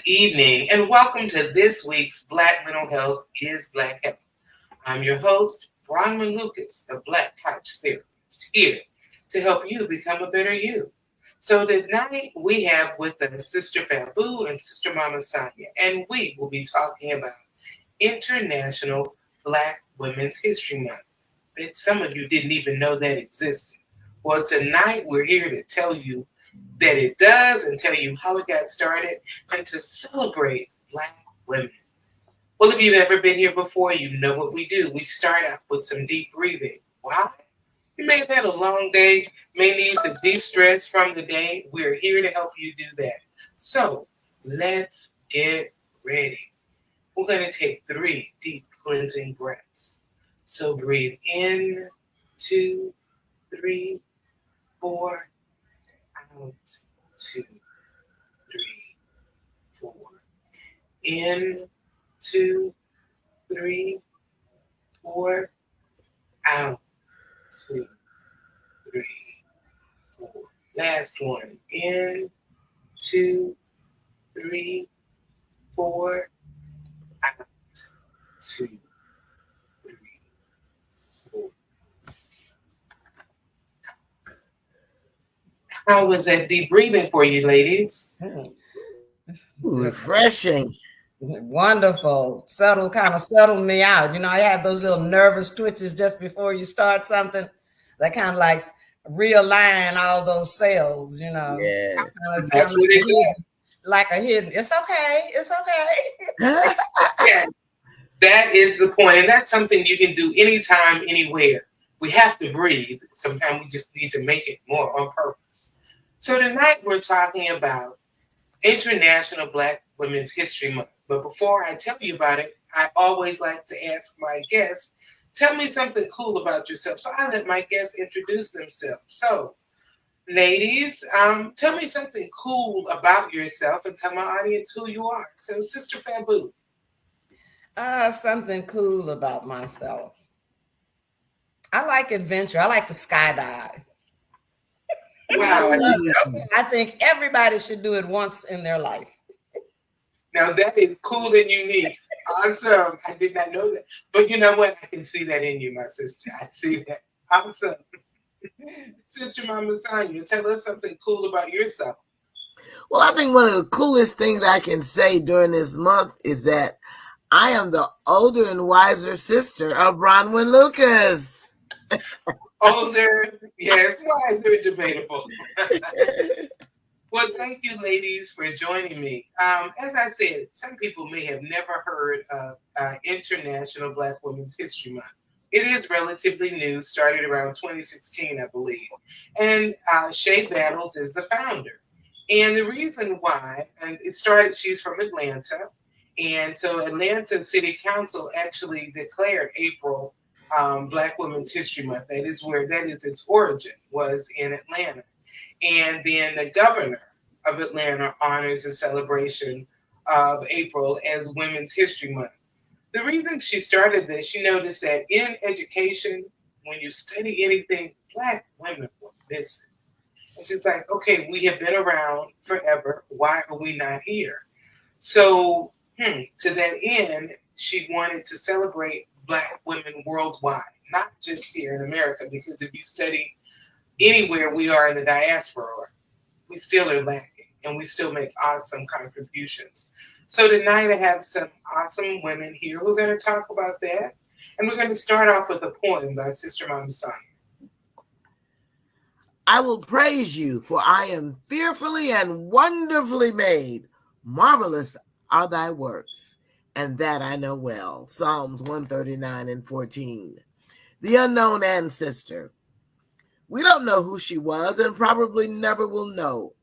evening, and welcome to this week's Black Mental Health is Black Health. I'm your host, Bronwyn Lucas, the Black Couch Therapist, here to help you become a better you. So tonight we have with us Sister Fabu and Sister Mama Sonia, and we will be talking about International Black Women's History Month. Bet some of you didn't even know that existed. Well, tonight we're here to tell you that it does and tell you how it got started and to celebrate Black women. Well, if you've ever been here before, you know what we do. We start off with some deep breathing. Why? You may have had a long day, may need to de-stress from the day. We're here to help you do that. So let's get ready. We're going to take 3 deep cleansing breaths. So breathe in, 2, 3, 4, out, 2, 3, 4. In, 2, 3, 4. Out, 2, 3, 4. Last one. In, 2, 3, 4. Out, 2, 3, 4. How was that deep breathing for you, ladies? Refreshing. Wonderful. Kind of settled me out. You know, I have those little nervous twitches just before you start something that kind of like realign all those cells, you know. Yeah. That's what it does. Like a hidden, it's okay. It's okay. Yeah, that is the point. And that's something you can do anytime, anywhere. We have to breathe. Sometimes we just need to make it more on purpose. So tonight we're talking about International Black Women's History Month. But before I tell you about it, I always like to ask my guests, tell me something cool about yourself. So I let my guests introduce themselves. So, ladies, tell me something cool about yourself and tell my audience who you are. So, Sister Fabu. Something cool about myself. I like adventure. I like to skydive. Wow, I didn't know that. I think everybody should do it once in their life. Now that is cool and unique. Awesome. I did not know that. But you know what? I can see that in you, my sister. I see that. Awesome. Sister Mama Sonia, tell us something cool about yourself. Well, I think one of the coolest things I can say during this month is that I am the older and wiser sister of Bronwyn Lucas. Older, yes, wiser, debatable. Well, thank you, ladies, for joining me. As I said, some people may have never heard of International Black Women's History Month. It is relatively new, started around 2016, I believe. And Shay Battles is the founder. And the reason why, and it started, she's from Atlanta. And so Atlanta City Council actually declared April Black Women's History Month. That is its origin, was in Atlanta. And then the governor of Atlanta honors the celebration of April as Women's History Month. The reason she started this, she noticed that in education, when you study anything, Black women were missing. And she's like, okay, we have been around forever. Why are we not here? So, to that end, she wanted to celebrate Black women worldwide, not just here in America, because if you study anywhere we are in the diaspora, we still are lacking and we still make awesome contributions. So tonight I have some awesome women here who are going to talk about that. And we're going to start off with a poem by Sister Mama Sonia. I will praise you, for I am fearfully and wonderfully made. Marvelous are thy works, and that I know well. Psalms 139 and 14. The unknown ancestor. We don't know who she was and probably never will know.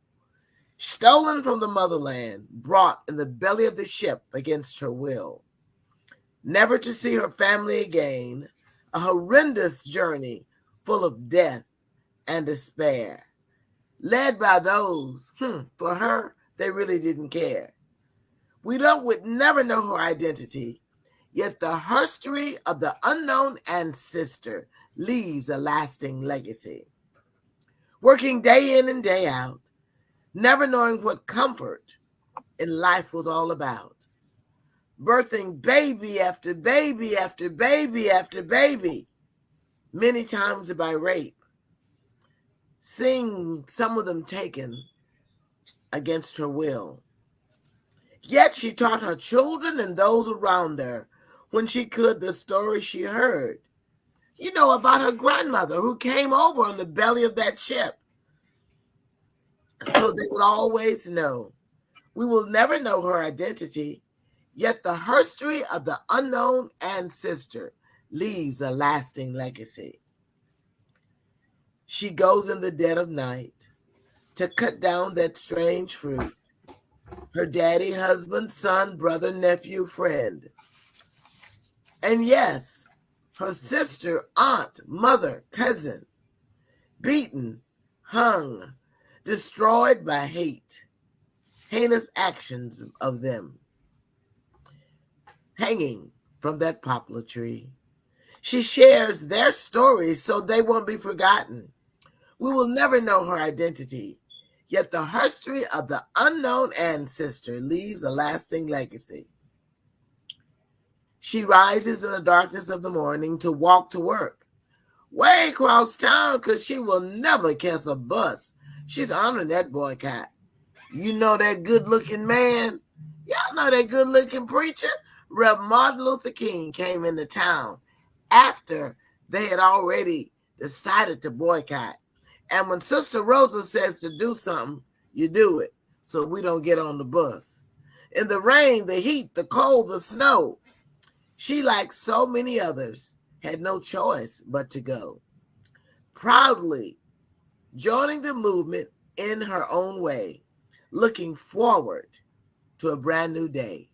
Stolen from the motherland, brought in the belly of the ship against her will. Never to see her family again, a horrendous journey full of death and despair. Led by those, for her, they really didn't care. We would never know her identity, yet the history of the unknown ancestor leaves a lasting legacy. Working day in and day out, never knowing what comfort in life was all about. Birthing baby after baby after baby after baby, many times by rape. Seeing some of them taken against her will. Yet she taught her children and those around her, when she could, the story she heard. You know, about her grandmother who came over on the belly of that ship. So they would always know. We will never know her identity, yet the history of the unknown ancestor leaves a lasting legacy. She goes in the dead of night to cut down that strange fruit. Her daddy, husband, son, brother, nephew, friend. And yes, her sister, aunt, mother, cousin, beaten, hung, destroyed by hate, heinous actions of them, hanging from that poplar tree. She shares their stories so they won't be forgotten. We will never know her identity, yet the history of the unknown ancestor leaves a lasting legacy. She rises in the darkness of the morning to walk to work, way across town, because she will never catch a bus. She's honoring that boycott. You know that good-looking man? Y'all know that good-looking preacher? Rev. Martin Luther King came into town after they had already decided to boycott. And when Sister Rosa says to do something, you do it, so we don't get on the bus. In the rain, the heat, the cold, the snow, she, like so many others, had no choice but to go. Proudly joining the movement in her own way, looking forward to a brand new day.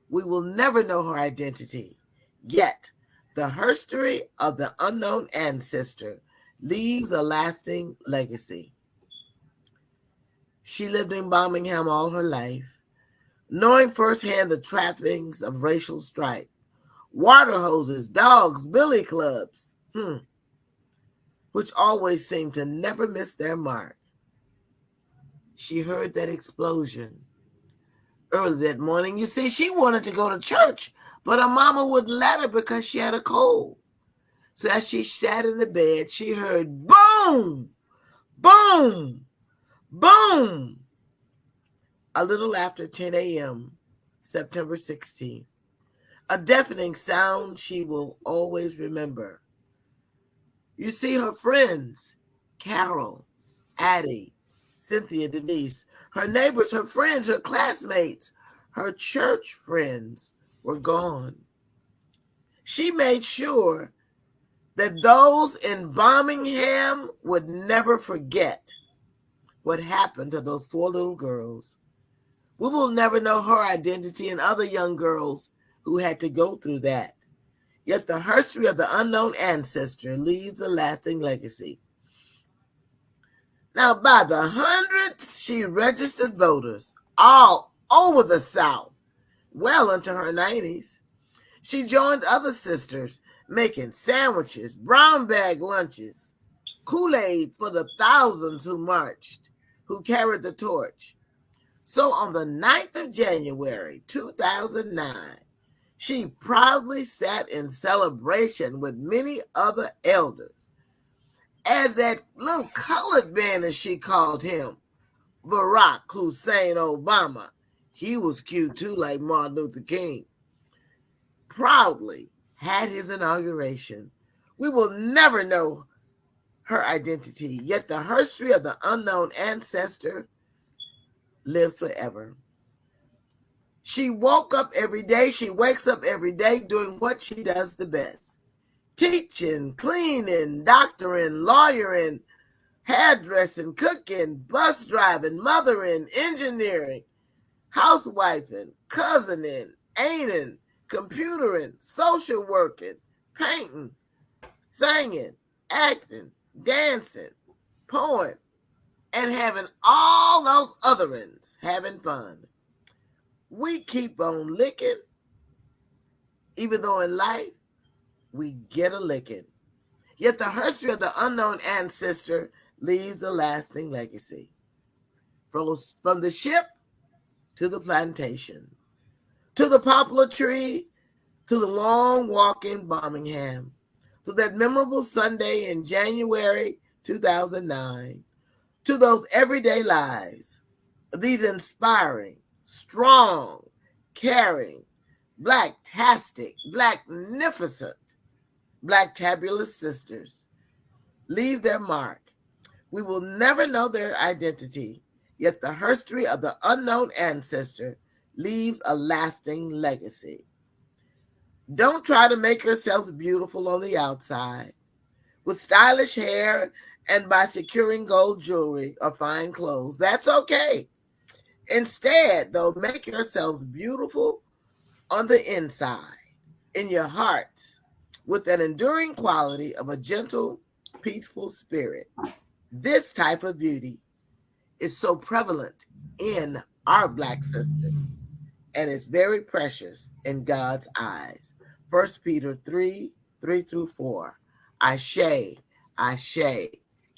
We will never know her identity, yet the history of the unknown ancestor leaves a lasting legacy. She lived in Birmingham all her life, knowing firsthand the trappings of racial strife, water hoses, dogs, billy clubs, which always seemed to never miss their mark. She heard that explosion early that morning. You see, she wanted to go to church, but her mama wouldn't let her because she had a cold. So as she sat in the bed, she heard boom, boom, boom. A little after 10 a.m., September 16th, a deafening sound she will always remember. You see, her friends, Carol, Addie, Cynthia, Denise, her neighbors, her friends, her classmates, her church friends were gone. She made sure that those in Birmingham would never forget what happened to those 4 little girls. We will never know her identity and other young girls who had to go through that. Yet the history of the unknown ancestor leaves a lasting legacy. Now, by the hundreds, she registered voters all over the South, well into her 90s. She joined other sisters making sandwiches, brown bag lunches, Kool-Aid for the thousands who marched, who carried the torch. So on the 9th of January, 2009, she proudly sat in celebration with many other elders as that little colored man, as she called him, Barack Hussein Obama. He was cute too, like Martin Luther King. Proudly had his inauguration. We will never know her identity, yet the history of the unknown ancestor lives forever. She woke up every day. She wakes up every day doing what she does the best. Teaching, cleaning, doctoring, lawyering, hairdressing, cooking, bus driving, mothering, engineering, housewifing, cousining, aiding, computering, social working, painting, singing, acting, dancing, poem, and having all those otherings, having fun. We keep on licking, even though in life we get a licking. Yet the history of the unknown ancestor leaves a lasting legacy. From the ship to the plantation, to the poplar tree, to the long walk in Birmingham, to that memorable Sunday in January 2009, to those everyday lives, these inspiring, strong, caring, black-tastic, blacknificent, blacktabulous sisters leave their mark. We will never know their identity, yet the history of the unknown ancestor leaves a lasting legacy. Don't try to make yourselves beautiful on the outside with stylish hair and by securing gold jewelry or fine clothes. That's okay. Instead, though, make yourselves beautiful on the inside, in your hearts, with an enduring quality of a gentle, peaceful spirit. This type of beauty is so prevalent in our Black sisters, and it's very precious in God's eyes. 1 Peter 3:3-4. Ashe, ashe,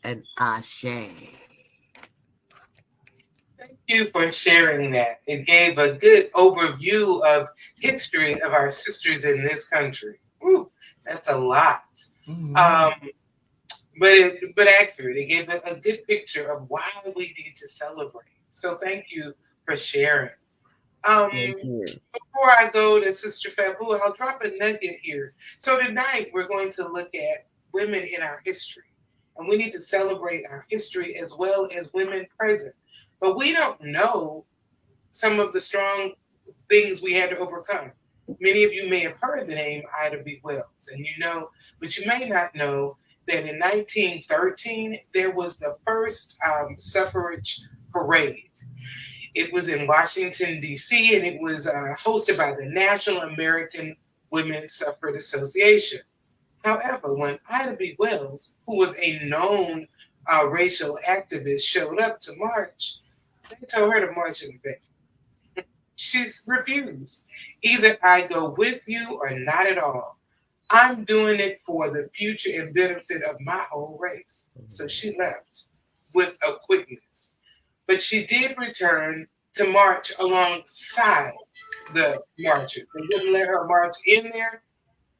and ashe. Thank you for sharing that. It gave a good overview of history of our sisters in this country. Ooh, that's a lot. Mm-hmm. But accurate. It gave a good picture of why we need to celebrate. So thank you for sharing. Before I go to Sister Fabu, I'll drop a nugget here. So tonight we're going to look at women in our history. And we need to celebrate our history as well as women present. But we don't know some of the strong things we had to overcome. Many of you may have heard the name Ida B. Wells, and you know, but you may not know that in 1913, there was the first suffrage parade. It was in Washington, D.C., and it was hosted by the National American Women's Suffrage Association. However, when Ida B. Wells, who was a known racial activist, showed up to march, they told her to march in the back. She's refused. Either I go with you or not at all. I'm doing it for the future and benefit of my whole race. So she left with a quickness. But she did return to march alongside the marchers. They didn't let her march in there,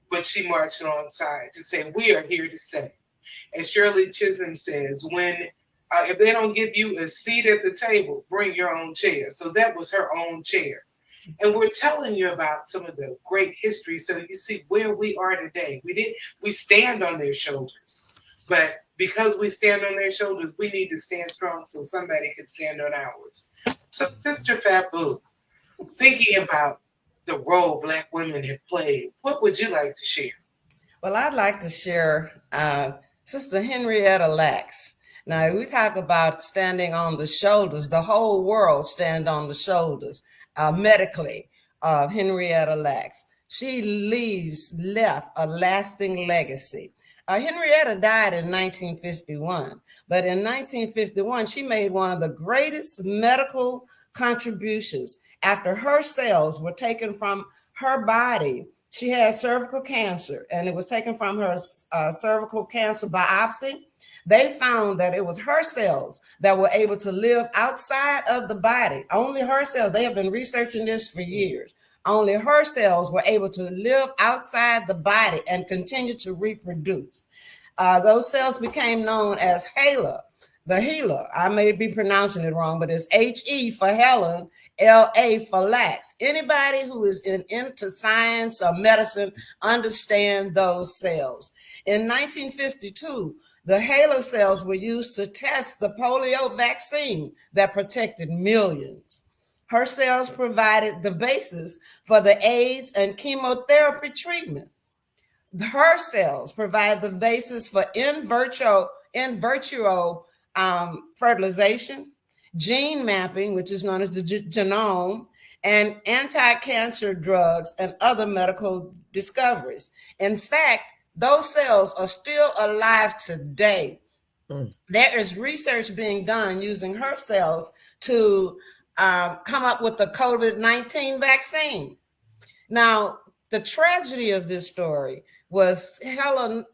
but she marched alongside to say, we are here to stay. As Shirley Chisholm says, when if they don't give you a seat at the table, bring your own chair. So that was her own chair. And we're telling you about some of the great history so you see where we are today. We stand on their shoulders. But because we stand on their shoulders, we need to stand strong so somebody can stand on ours. So Sister Fabu, thinking about the role Black women have played, what would you like to share? Well, I'd like to share Sister Henrietta Lacks. Now, we talk about standing on the shoulders. The whole world stand on the shoulders medically of Henrietta Lacks. She left a lasting legacy. Henrietta died in 1951, but in 1951, she made one of the greatest medical contributions. After her cells were taken from her body, she had cervical cancer, and it was taken from her cervical cancer biopsy. They found that it was her cells that were able to live outside of the body. Only her cells. They have been researching this for years. Only her cells were able to live outside the body and continue to reproduce. Those cells became known as HeLa, the HeLa. I may be pronouncing it wrong, but it's H-E for Helen, L-A for Lax. Anybody who is into science or medicine understand those cells. In 1952, the HeLa cells were used to test the polio vaccine that protected millions. Her cells provided the basis for the AIDS and chemotherapy treatment. Her cells provide the basis for in vitro fertilization, gene mapping, which is known as the genome, and anti-cancer drugs and other medical discoveries. In fact, those cells are still alive today. There is research being done using her cells to come up with the COVID-19 vaccine. Now, the tragedy of this story was Henrietta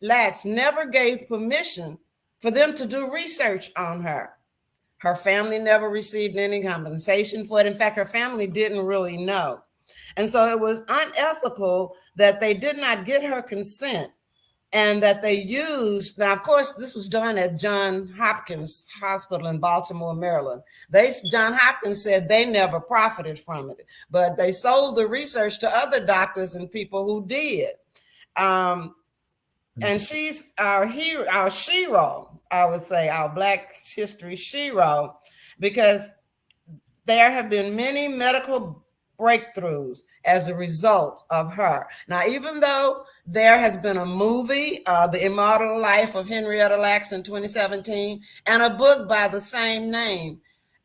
Lacks never gave permission for them to do research on her. Her family never received any compensation for it. In fact, her family didn't really know. And so it was unethical that they did not get her consent and that they used. Now, of course, this was done at Johns Hopkins Hospital in Baltimore, Maryland. Johns Hopkins said they never profited from it, but they sold the research to other doctors and people who did. And she's our hero, our shero, I would say, our Black history shero, because there have been many medical breakthroughs as a result of her. Now, even though there has been a movie, The Immortal Life of Henrietta Lacks in 2017, and a book by the same name,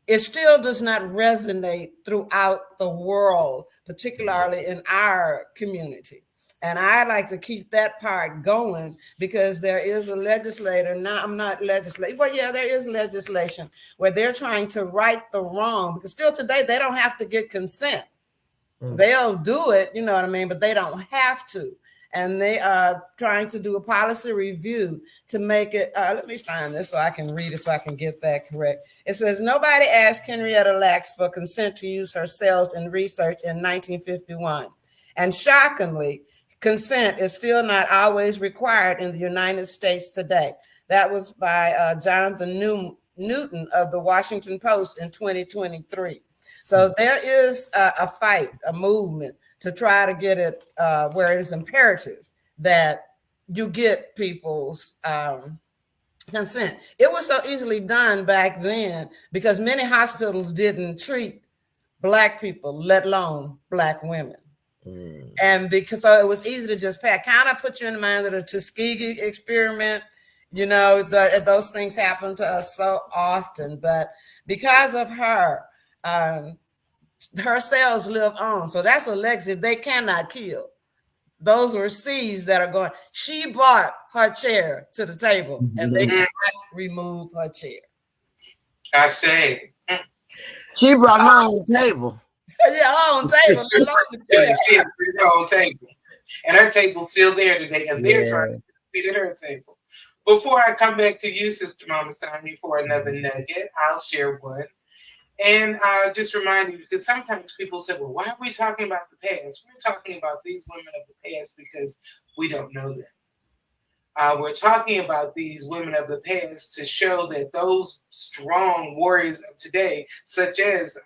it still does not resonate throughout the world, particularly in our community. And I like to keep that part going because there is a legislator. Now, I'm not legislating, but yeah, there is legislation where they're trying to right the wrong, because still today they don't have to get consent. They'll do it, you know what I mean, but they don't have to. And they are trying to do a policy review to make it, let me find this so I can read it so I can get that correct. It says, nobody asked Henrietta Lacks for consent to use her cells in research in 1951. And shockingly, consent is still not always required in the United States today. That was by Jonathan Newton of the Washington Post in 2023. So there is a fight, a movement to try to get it where it is imperative that you get people's consent. It was so easily done back then because many hospitals didn't treat Black people, let alone Black women. And because so it was easy to just pay. I kind of put you in mind of the Tuskegee experiment. You know, those things happen to us so often. But because of her, her cells live on. So that's a legacy they cannot kill. Those were seeds that are going. She brought her chair to the table, and they cannot remove her chair. I say. She brought her own table. Yeah, her own table. She had her own table. And her table's still there today, and they're trying to feed at her table. Before I come back to you, Sister Mama Sonia, for another nugget, I'll share one. And just remind you, because sometimes people say, well, why are we talking about the past? We're talking about these women of the past because we don't know them. We're talking about these women of the past to show that those strong warriors of today, such as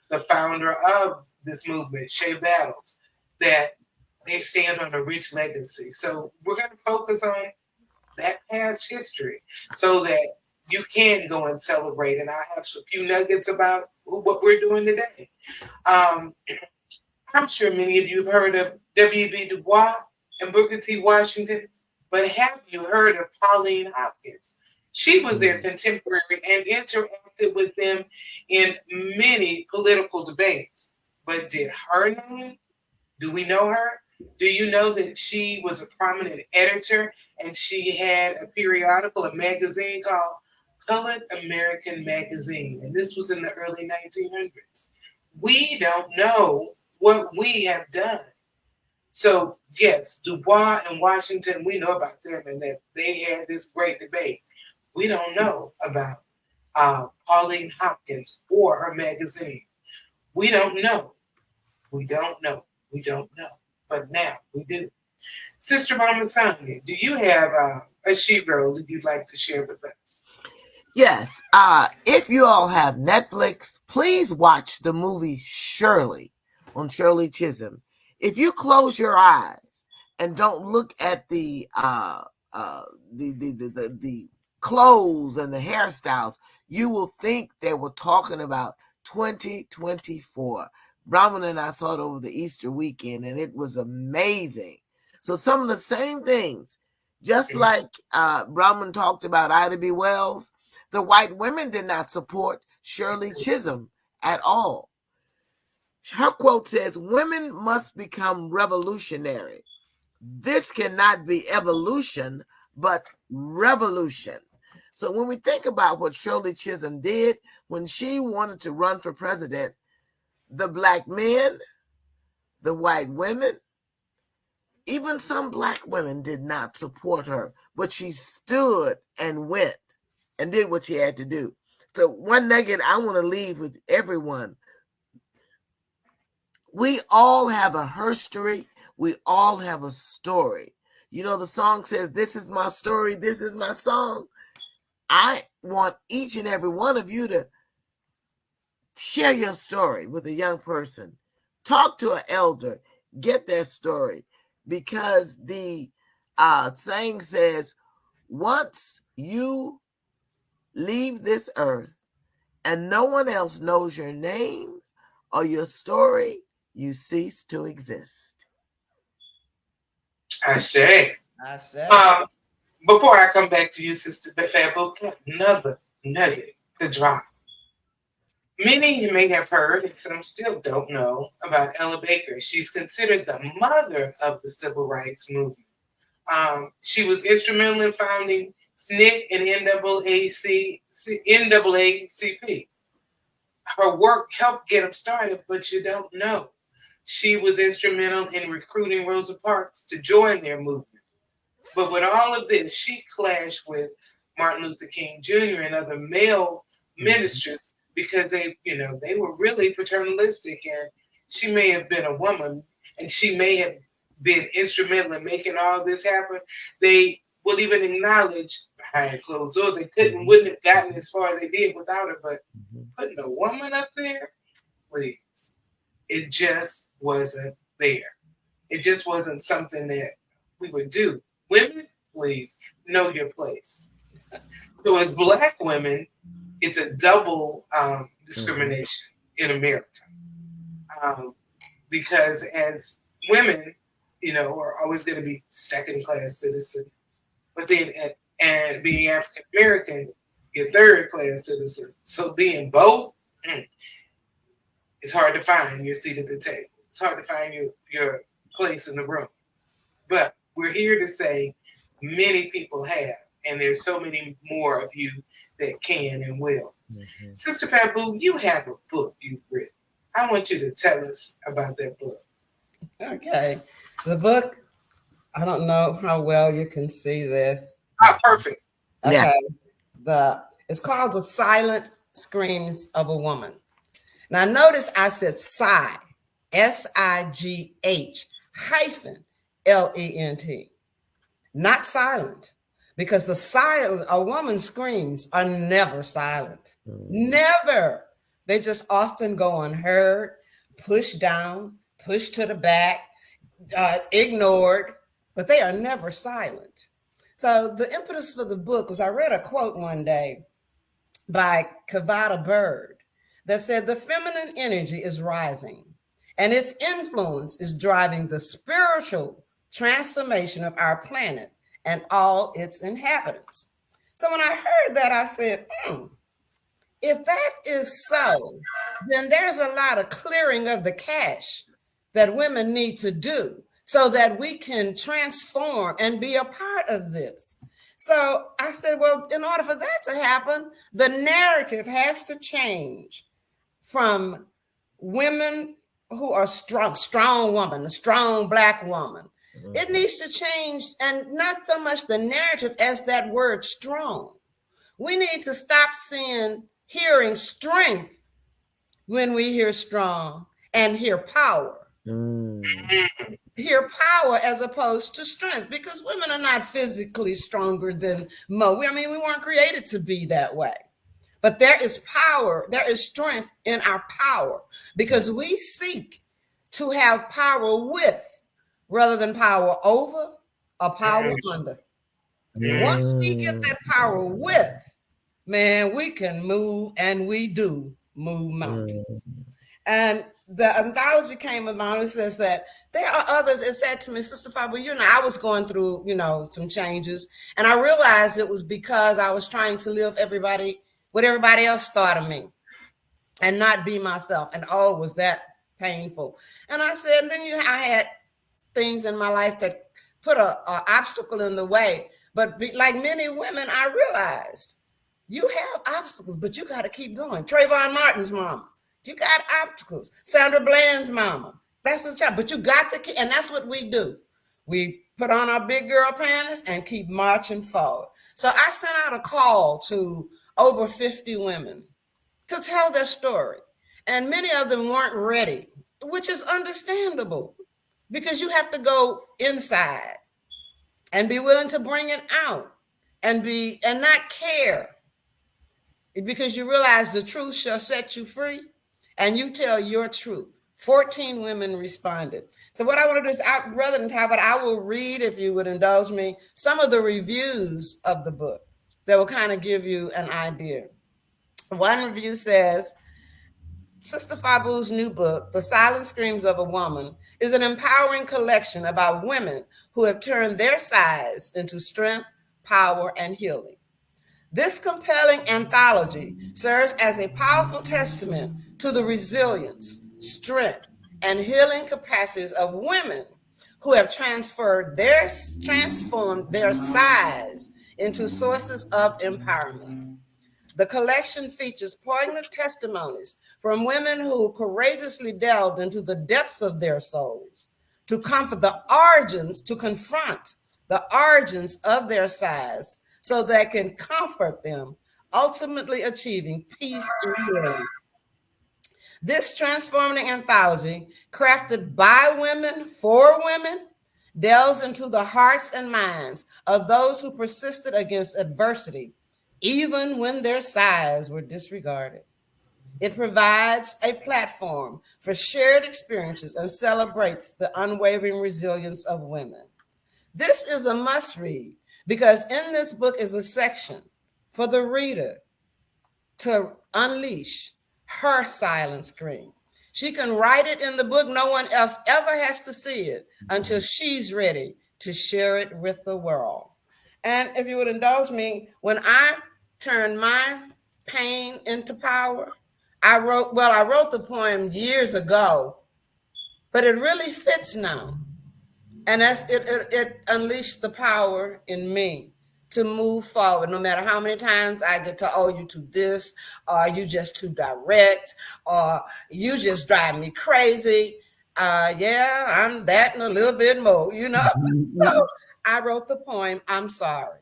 the founder of this movement, Shea Battles, that they stand on a rich legacy. So we're going to focus on that past history so that you can go and celebrate. And I have a few nuggets about what we're doing today. I'm sure many of you have heard of W.B. Du Bois and Booker T. Washington, but have you heard of Pauline Hopkins? She was their contemporary and interacted with them in many political debates. But did her name, do we know her? Do you know that she was a prominent editor and she had a periodical, a magazine called Colored American Magazine? And this was in the early 1900s. We don't know what we have done. So yes, Du Bois and Washington, we know about them and that they had this great debate. We don't know about Pauline Hopkins or her magazine. We don't know. We don't know. We don't know. But now we do. Sister Mama Sonia, do you have a shero that you'd like to share with us? Yes. If you all have Netflix, please watch the movie Shirley on Shirley Chisholm. If you close your eyes and don't look at the clothes and the hairstyles, you will think they were talking about 2024. Brahman and I saw it over the Easter weekend, and it was amazing. So some of the same things, just like Brahman talked about Ida B. Wells, the white women did not support Shirley Chisholm at all. Her quote says, "Women must become revolutionary. This cannot be evolution, but revolution." So when we think about what Shirley Chisholm did when she wanted to run for president, the Black men, the white women, even some Black women did not support her, but she stood and went and did what she had to do. So one nugget I want to leave with everyone. We all have a history. We all have a story. You know, the song says, "This is my story. This is my song." I want each and every one of you to share your story with a young person. Talk to an elder. Get their story. Because the saying says, once you leave this earth and no one else knows your name or your story, you cease to exist. I say. Before I come back to you, Sister Fabu, another nugget to drop. Many you may have heard, and some still don't know, about Ella Baker. She's considered the mother of the civil rights movement. She was instrumental in founding SNCC and NAACP. Her work helped get them started, but you don't know. She was instrumental in recruiting Rosa Parks to join their movement. But with all of this, she clashed with Martin Luther King Jr. and other male ministers because they were really paternalistic, and she may have been a woman and she may have been instrumental in making all this happen. They will even acknowledge behind closed doors they wouldn't have gotten as far as they did without her. But putting a woman up there, please, it just wasn't there. It just wasn't something that we would do. Women, please know your place. So as Black women, it's a double discrimination in America. Because as women, are always going to be second-class citizens. But then, and being African American, you're third-class citizen. So being both, it's hard to find your seat at the table. It's hard to find your place in the room. But we're here to say many people have, and there's so many more of you that can and will. Mm-hmm. Sister Fabu, you have a book you've written. I want you to tell us about that book. Okay. The book, I don't know how well you can see this. Perfect. Okay. Yeah. It's called The Silent Screams of a Woman. Now notice I said sigh, SIGH -LENT, not silent, because a woman's screams are never silent. Never. They just often go unheard, pushed down, pushed to the back, ignored, but they are never silent. So the impetus for the book was I read a quote one day by Kavada Bird that said, "The feminine energy is rising, and its influence is driving the spiritual transformation of our planet and all its inhabitants." So when I heard that, I said, if that is so, then there's a lot of clearing of the cache that women need to do so that we can transform and be a part of this. So I said, well, in order for that to happen, the narrative has to change from women who are strong woman, a strong Black woman. Mm-hmm. It needs to change, and not so much the narrative as that word strong. We need to stop hearing strength when we hear strong and hear power. Hear power as opposed to strength, because women are not physically stronger than men. I mean, we weren't created to be that way. But there is power, there is strength in our power, because we seek to have power with rather than power over or power under. Once we get that power with, man, we can move, and we do move mountains. And the anthology came along and says that there are others that said to me, Sister Fabu, I was going through, some changes. And I realized it was because I was trying to live what everybody else thought of me and not be myself. And was that painful. And I said, then I had things in my life that put an obstacle in the way. But like many women, I realized you have obstacles, but you got to keep going. Trayvon Martin's mama, you got obstacles. Sandra Bland's mama, that's the job. But you got to keep, and that's what we do. We put on our big girl panties and keep marching forward. So I sent out a call to over 50 women to tell their story. And many of them weren't ready, which is understandable because you have to go inside and be willing to bring it out and not care, because you realize the truth shall set you free and you tell your truth. 14 women responded. So what I want to do is, rather than talk about, I will read, if you would indulge me, some of the reviews of the book that will kind of give you an idea. One review says, Sister Fabu's new book, The Silent Screams of a Woman, is an empowering collection about women who have turned their sighs into strength, power, and healing. This compelling anthology serves as a powerful testament to the resilience, strength, and healing capacities of women who have transformed their sighs into sources of empowerment. The collection features poignant testimonies from women who courageously delved into the depths of their souls to confront the origins of their sighs so that can comfort them, ultimately achieving peace and healing. This transforming anthology, crafted by women for women, delves into the hearts and minds of those who persisted against adversity, even when their sighs were disregarded. It provides a platform for shared experiences and celebrates the unwavering resilience of women. This is a must-read because in this book is a section for the reader to unleash her silent scream. She can write it in the book. No one else ever has to see it until she's ready to share it with the world. And if you would indulge me, when I turned my pain into power, I wrote the poem years ago, but it really fits now. And it unleashed the power in me to move forward, no matter how many times I get to, oh, you too this, or you just too direct, or you just drive me crazy. Yeah, I'm that and a little bit more, you know? So I wrote the poem, I'm sorry.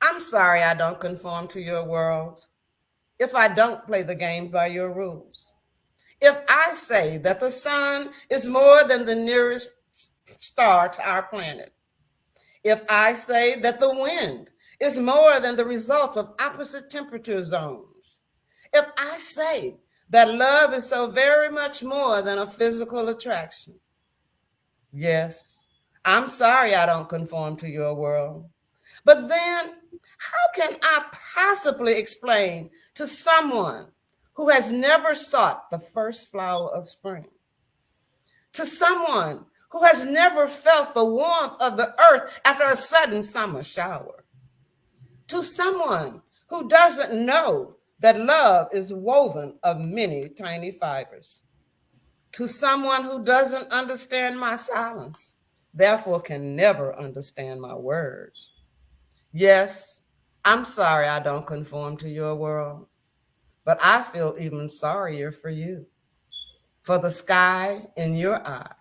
I'm sorry I don't conform to your world. If I don't play the game by your rules. If I say that the sun is more than the nearest star to our planet. If I say that the wind is more than the result of opposite temperature zones. If I say that love is so very much more than a physical attraction. Yes, I'm sorry I don't conform to your world. But then, how can I possibly explain to someone who has never sought the first flower of spring? To someone who has never felt the warmth of the earth after a sudden summer shower? To someone who doesn't know that love is woven of many tiny fibers? To someone who doesn't understand my silence, therefore can never understand my words? Yes, I'm sorry I don't conform to your world, but I feel even sorrier for you. For the sky in your eye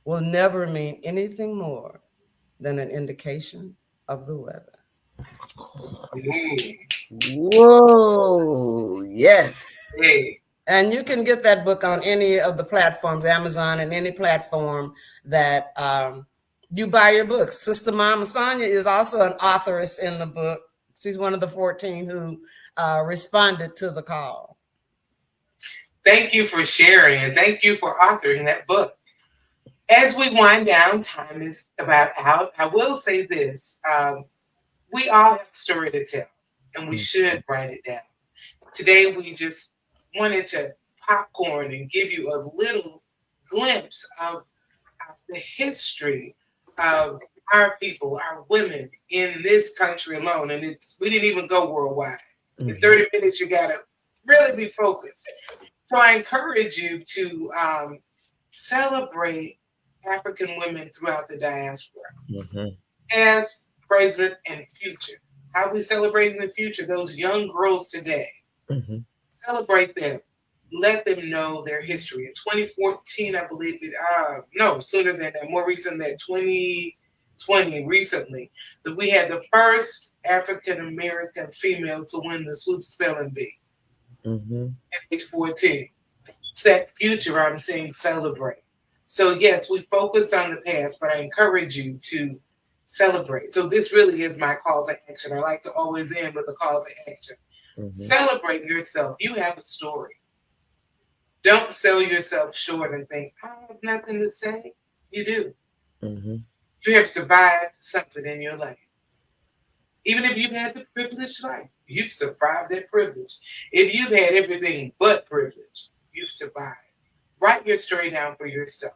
will never mean anything more than an indication of the weather. Whoa, yes. Hey. And you can get that book on any of the platforms, Amazon and any platform that you buy your books. Sister Mama Sonia is also an authoress in the book. She's one of the 14 who responded to the call. Thank you for sharing, and thank you for authoring that book. As we wind down, time is about out. I will say this. We all have a story to tell, and we should write it down. Today, we just wanted to popcorn and give you a little glimpse of the history of our people, our women in this country alone. And we didn't even go worldwide. In 30 minutes, you got to really be focused. So I encourage you to celebrate African women throughout the diaspora as present and future. How are we celebrating the future? Those young girls today. Celebrate them. Let them know their history. In 2014, I believe sooner than that, more recent than 2020, recently, that we had the first African American female to win the swoop spelling bee at age 14. That future I'm seeing celebrate. So yes, we focused on the past, but I encourage you to celebrate. So this really is my call to action. I like to always end with a call to action. Celebrate yourself. You have a story. Don't sell yourself short and think, I have nothing to say. You do. You have survived something in your life. Even if you've had the privileged life, you've survived that privilege. If you've had everything but privilege, you've survived. Write your story down for yourself.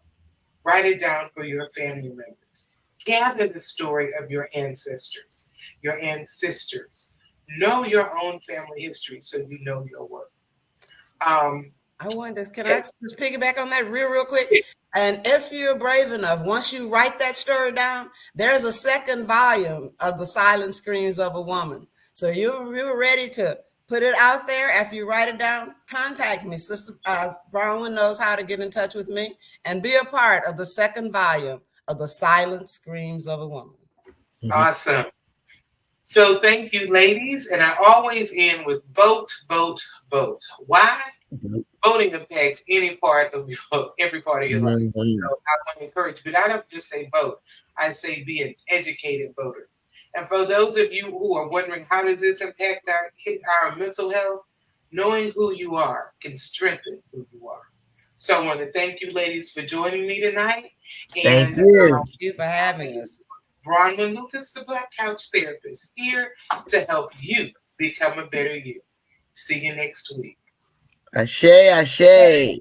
Write it down for your family members. Gather the story of your ancestors, your ancestors. Know your own family history so you know your worth. I wonder, can I just piggyback on that real quick? And if you're brave enough, once you write that story down, there's a second volume of The Silent Screams of a Woman. So you're ready to put it out there. After you write it down, contact me. Sister Bronwyn knows how to get in touch with me and be a part of the second volume of The Silent Screams of a Woman. Awesome. So thank you, ladies. And I always end with vote, vote, vote. Why? Voting impacts every part of your life. So I want to encourage you, but I don't just say vote. I say be an educated voter. And for those of you who are wondering how does this impact our mental health, knowing who you are can strengthen who you are. So I want to thank you, ladies, for joining me tonight. Thank you. Thank you for having us. Bronwyn Lucas, the Black Couch Therapist, here to help you become a better you. See you next week. Ashe, ashe.